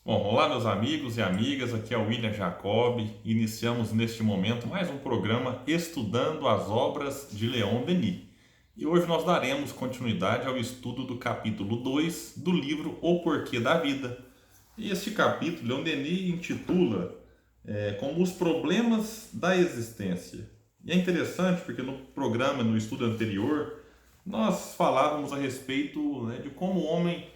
Bom, olá meus amigos e amigas, aqui é o William Jacob. Iniciamos neste momento mais um programa estudando as obras de Leon Denis. E hoje nós daremos continuidade ao estudo do capítulo 2 do livro O Porquê da Vida. E este capítulo, Leon Denis intitula como os problemas da existência. E é interessante porque no programa, no estudo anterior, nós falávamos a respeito, de como o homem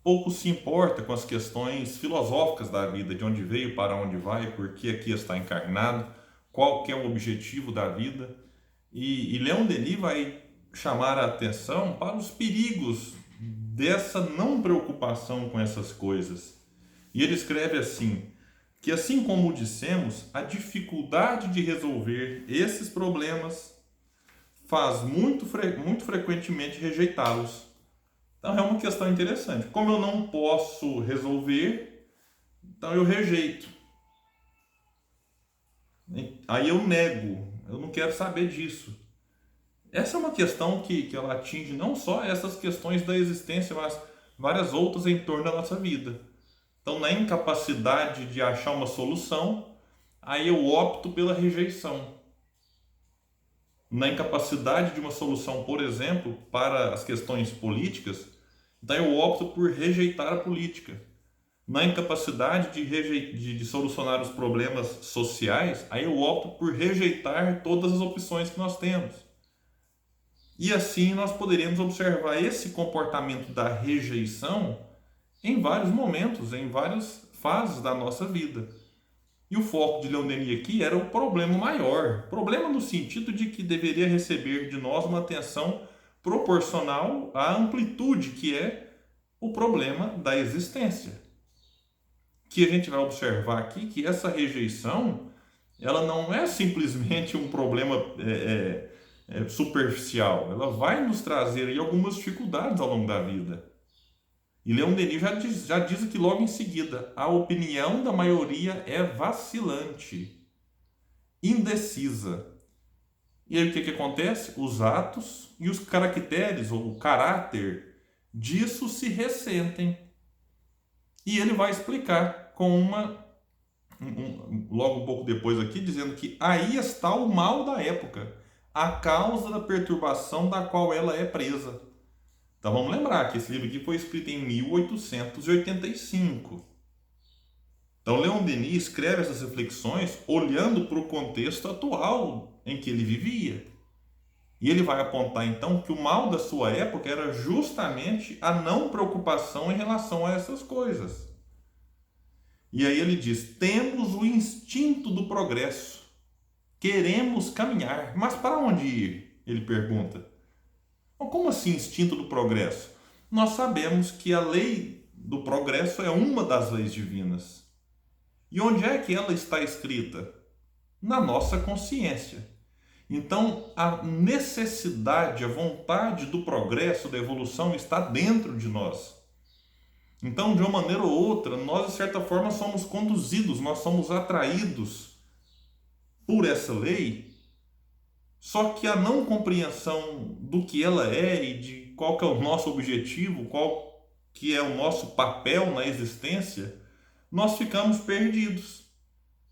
pouco se importa com as questões filosóficas da vida, de onde veio, para onde vai, por que aqui está encarnado, qual que é o objetivo da vida. E Leon Denis vai chamar a atenção para os perigos dessa não preocupação com essas coisas. E ele escreve assim, que assim como dissemos, a dificuldade de resolver esses problemas faz muito frequentemente rejeitá-los. Então é uma questão interessante. Como eu não posso resolver, então eu rejeito. Aí eu nego. Eu não quero saber disso. Essa é uma questão que ela atinge não só essas questões da existência, mas várias outras em torno da nossa vida. Então, na incapacidade de achar uma solução, aí eu opto pela rejeição. Na incapacidade de uma solução, por exemplo, para as questões políticas, então eu opto por rejeitar a política. Na incapacidade de solucionar os problemas sociais, aí eu opto por rejeitar todas as opções que nós temos. E assim nós poderíamos observar esse comportamento da rejeição em vários momentos, em várias fases da nossa vida. E o foco de Leon Denis aqui era o problema maior. Problema no sentido de que deveria receber de nós uma atenção proporcional à amplitude que é o problema da existência. Que a gente vai observar aqui que essa rejeição, ela não é simplesmente um problema superficial. Ela vai nos trazer aí algumas dificuldades ao longo da vida. E Leon Denis já diz aqui logo em seguida, a opinião da maioria é vacilante, indecisa. E aí o que acontece? Os atos e os caracteres, ou o caráter disso se ressentem. E ele vai explicar com logo um pouco depois aqui, dizendo que aí está o mal da época, a causa da perturbação da qual ela é presa. Então vamos lembrar que esse livro aqui foi escrito em 1885. Então Leon Denis escreve essas reflexões olhando para o contexto atual em que ele vivia. E ele vai apontar então que o mal da sua época era justamente a não preocupação em relação a essas coisas. E aí ele diz: temos o instinto do progresso, queremos caminhar, mas para onde ir? Ele pergunta. Como assim instinto do progresso? Nós sabemos que a lei do progresso é uma das leis divinas. E onde é que ela está escrita? Na nossa consciência. Então, a necessidade, a vontade do progresso, da evolução está dentro de nós. Então, de uma maneira ou outra, nós, de certa forma, somos conduzidos, nós somos atraídos por essa lei. Só que a não compreensão do que ela é e de qual que é o nosso objetivo, qual que é o nosso papel na existência, nós ficamos perdidos.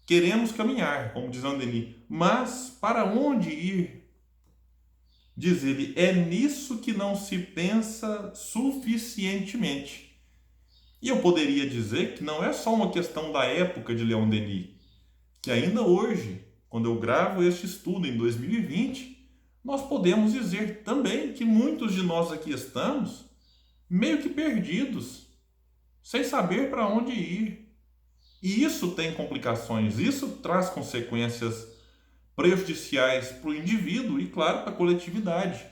Queremos caminhar, como diz Denis, mas para onde ir? Diz ele, é nisso que não se pensa suficientemente. E eu poderia dizer que não é só uma questão da época de Leon Denis, que ainda hoje, quando eu gravo este estudo em 2020, nós podemos dizer também que muitos de nós aqui estamos meio que perdidos, sem saber para onde ir. E isso tem complicações, isso traz consequências prejudiciais para o indivíduo e, claro, para a coletividade.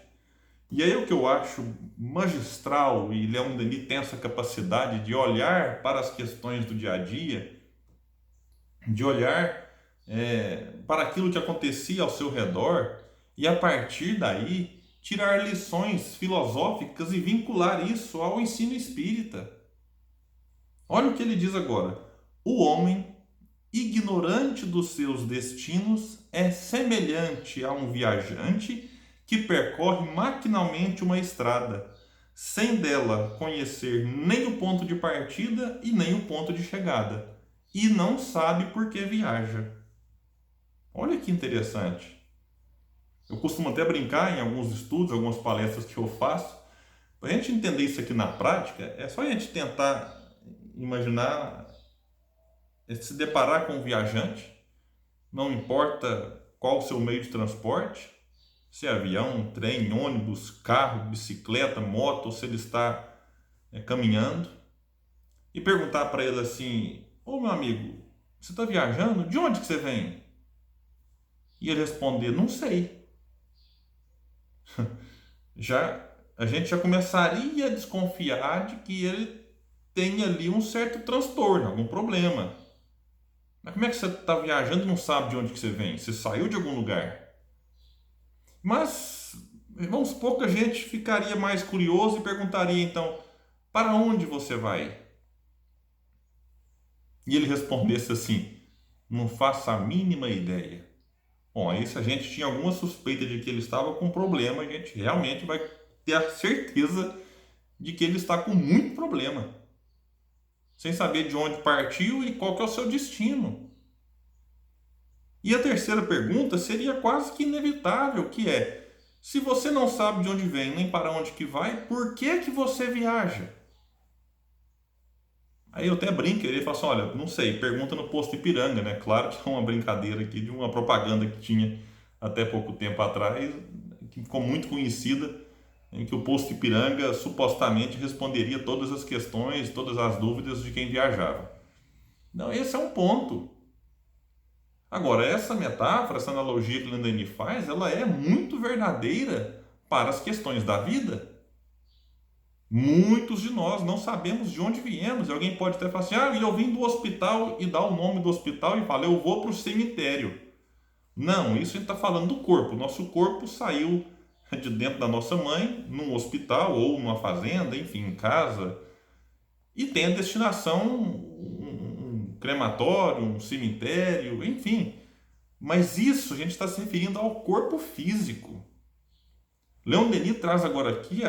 E aí o que eu acho magistral, e Leon Denis tem essa capacidade de olhar para as questões do dia a dia, de olhar para aquilo que acontecia ao seu redor e a partir daí tirar lições filosóficas e vincular isso ao ensino espírita. Olha o que ele diz agora: o homem, ignorante dos seus destinos, é semelhante a um viajante que percorre maquinalmente uma estrada, sem dela conhecer nem o ponto de partida e nem o ponto de chegada, e não sabe por que viaja. Olha que interessante. Eu costumo até brincar em alguns estudos, algumas palestras que eu faço. Para a gente entender isso aqui na prática, é só a gente tentar imaginar, se deparar com um viajante, não importa qual o seu meio de transporte, se é avião, trem, ônibus, carro, bicicleta, moto, ou se ele está caminhando, e perguntar para ele assim: ô meu amigo, você está viajando? De onde que você vem? E ele responder: não sei. A gente já começaria a desconfiar de que ele tem ali um certo transtorno, algum problema. Mas como é que você está viajando e não sabe de onde que você vem? Você saiu de algum lugar? Mas vamos supor que a gente ficaria mais curioso e perguntaria então: para onde você vai? E ele respondesse assim: não faço a mínima ideia. Bom, aí se a gente tinha alguma suspeita de que ele estava com problema, a gente realmente vai ter a certeza de que ele está com muito problema, sem saber de onde partiu e qual que é o seu destino. E a terceira pergunta seria quase que inevitável, que é: se você não sabe de onde vem nem para onde que vai, por que você viaja? Aí eu até brinco, ele fala assim: olha, não sei, pergunta no posto Ipiranga, né? Claro que é uma brincadeira aqui de uma propaganda que tinha até pouco tempo atrás, que ficou muito conhecida, em que o posto Ipiranga supostamente responderia todas as questões, todas as dúvidas de quem viajava. Não, esse é um ponto. Agora, essa metáfora, essa analogia que Landini faz, ela é muito verdadeira para as questões da vida. Muitos de nós não sabemos de onde viemos. E alguém pode até falar assim: ah, eu vim do hospital, e dá o nome do hospital e fala: eu vou para o cemitério. Não, isso a gente está falando do corpo. Nosso corpo saiu de dentro da nossa mãe, num hospital ou numa fazenda, enfim, em casa, e tem a destinação, um crematório, um cemitério, enfim. Mas isso a gente está se referindo ao corpo físico. Leon Denis traz agora aqui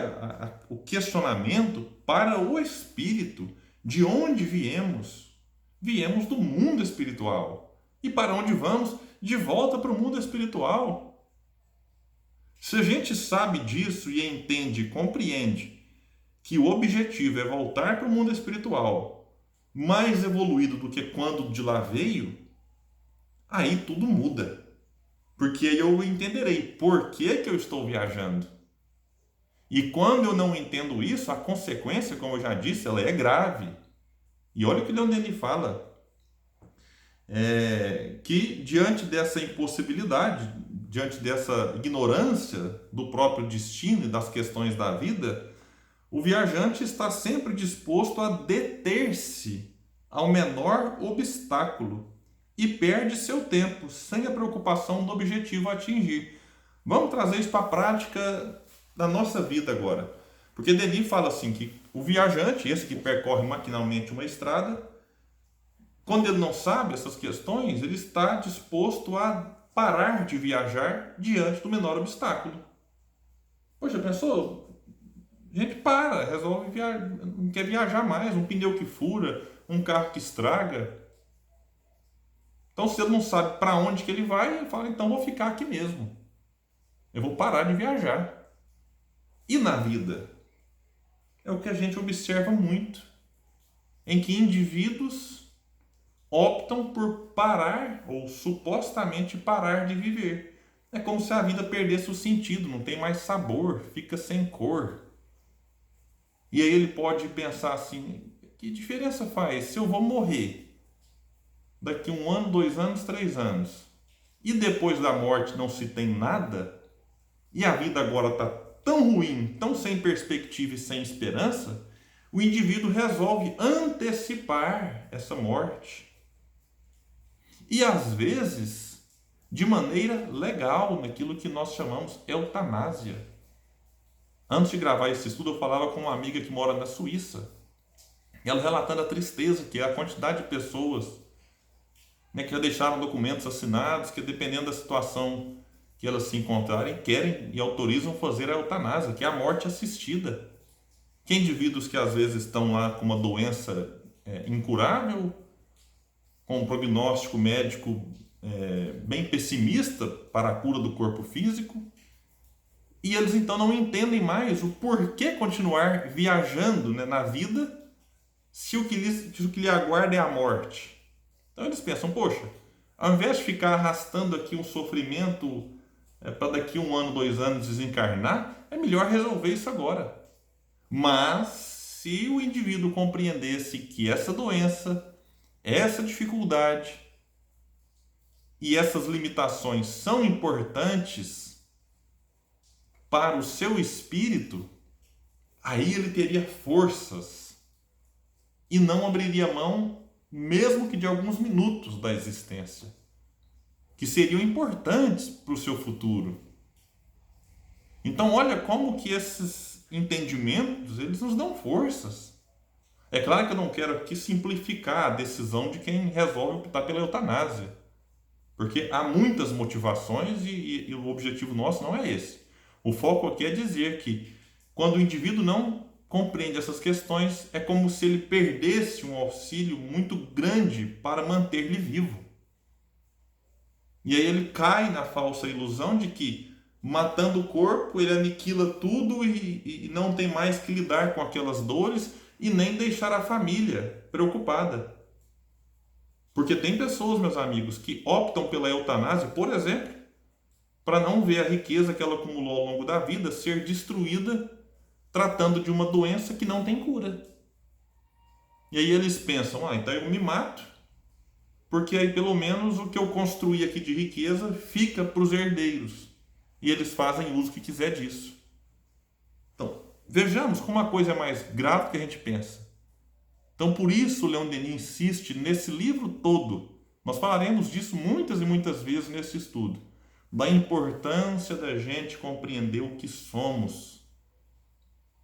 o questionamento para o espírito. De onde viemos? Viemos do mundo espiritual. E para onde vamos? De volta para o mundo espiritual. Se a gente sabe disso e entende e compreende que o objetivo é voltar para o mundo espiritual mais evoluído do que quando de lá veio, aí tudo muda. Porque aí eu entenderei por que eu estou viajando. E quando eu não entendo isso, a consequência, como eu já disse, ela é grave. E olha o que Leon Denis fala. Que diante dessa impossibilidade, diante dessa ignorância do próprio destino e das questões da vida, o viajante está sempre disposto a deter-se ao menor obstáculo e perde seu tempo sem a preocupação do objetivo a atingir. Vamos trazer isso para a prática da nossa vida agora. Porque Denis fala assim que o viajante, esse que percorre maquinalmente uma estrada, quando ele não sabe essas questões, ele está disposto a parar de viajar diante do menor obstáculo. Poxa, pensou? A gente para, resolve viajar, não quer viajar mais, um pneu que fura, um carro que estraga. Então, se ele não sabe para onde que ele vai, ele fala: então vou ficar aqui mesmo. Eu vou parar de viajar. E na vida? É o que a gente observa muito, em que indivíduos optam por parar, ou supostamente parar de viver. É como se a vida perdesse o sentido, não tem mais sabor, fica sem cor. E aí ele pode pensar assim: que diferença faz se eu vou morrer daqui 1 ano, 2 anos, 3 anos, e depois da morte não se tem nada, e a vida agora está tão ruim, tão sem perspectiva e sem esperança, o indivíduo resolve antecipar essa morte. E às vezes, de maneira legal, naquilo que nós chamamos eutanásia. Antes de gravar esse estudo, eu falava com uma amiga que mora na Suíça, ela relatando a tristeza que é a quantidade de pessoas, né, que já deixaram documentos assinados, que dependendo da situação que elas se encontrarem, querem e autorizam fazer a eutanásia, que é a morte assistida. que indivíduos que às vezes estão lá com uma doença incurável, com um prognóstico médico bem pessimista para a cura do corpo físico, e eles então não entendem mais o porquê continuar viajando, né, na vida, se o que lhe aguarda é a morte. Então eles pensam, poxa, ao invés de ficar arrastando aqui um sofrimento para daqui 1 ano, 2 anos desencarnar, é melhor resolver isso agora. Mas se o indivíduo compreendesse que essa doença, essa dificuldade e essas limitações são importantes para o seu espírito, aí ele teria forças e não abriria mão, mesmo que de alguns minutos da existência, que seriam importantes para o seu futuro. Então olha como que esses entendimentos, eles nos dão forças. É claro que eu não quero aqui simplificar a decisão de quem resolve optar pela eutanásia, porque há muitas motivações e o objetivo nosso não é esse. O foco aqui é dizer que quando o indivíduo não compreende essas questões, é como se ele perdesse um auxílio muito grande para manter-lhe vivo. E aí ele cai na falsa ilusão de que, matando o corpo, ele aniquila tudo e não tem mais que lidar com aquelas dores e nem deixar a família preocupada. Porque tem pessoas, meus amigos, que optam pela eutanásia, por exemplo, para não ver a riqueza que ela acumulou ao longo da vida ser destruída tratando de uma doença que não tem cura. E aí eles pensam, então eu me mato, porque aí pelo menos o que eu construí aqui de riqueza fica para os herdeiros. E eles fazem o uso que quiser disso. Então, vejamos como a coisa é mais grave do que a gente pensa. Então, por isso, o Leon Denis insiste nesse livro todo. Nós falaremos disso muitas e muitas vezes nesse estudo. Da importância da gente compreender o que somos.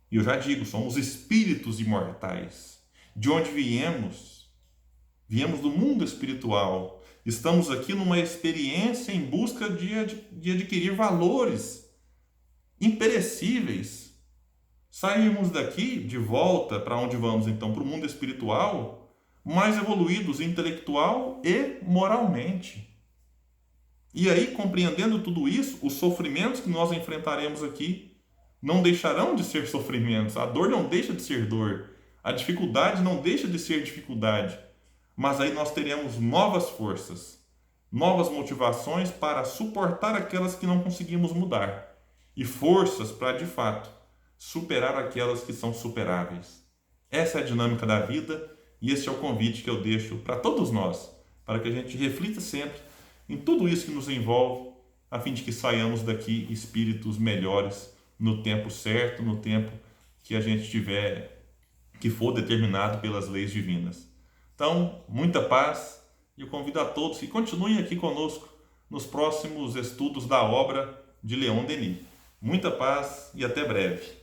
E eu já digo, somos espíritos imortais. De onde viemos? Viemos do mundo espiritual. Estamos aqui numa experiência em busca de adquirir valores imperecíveis. Saímos daqui, de volta para onde vamos então, para o mundo espiritual, mais evoluídos intelectual e moralmente. E aí, compreendendo tudo isso, os sofrimentos que nós enfrentaremos aqui não deixarão de ser sofrimentos. A dor não deixa de ser dor. A dificuldade não deixa de ser dificuldade. Mas aí nós teremos novas forças, novas motivações para suportar aquelas que não conseguimos mudar. E forças para, de fato, superar aquelas que são superáveis. Essa é a dinâmica da vida e esse é o convite que eu deixo para todos nós, para que a gente reflita sempre em tudo isso que nos envolve, a fim de que saiamos daqui espíritos melhores no tempo certo, no tempo que a gente tiver, que for determinado pelas leis divinas. Então, muita paz e eu convido a todos que continuem aqui conosco nos próximos estudos da obra de Leon Denis. Muita paz e até breve.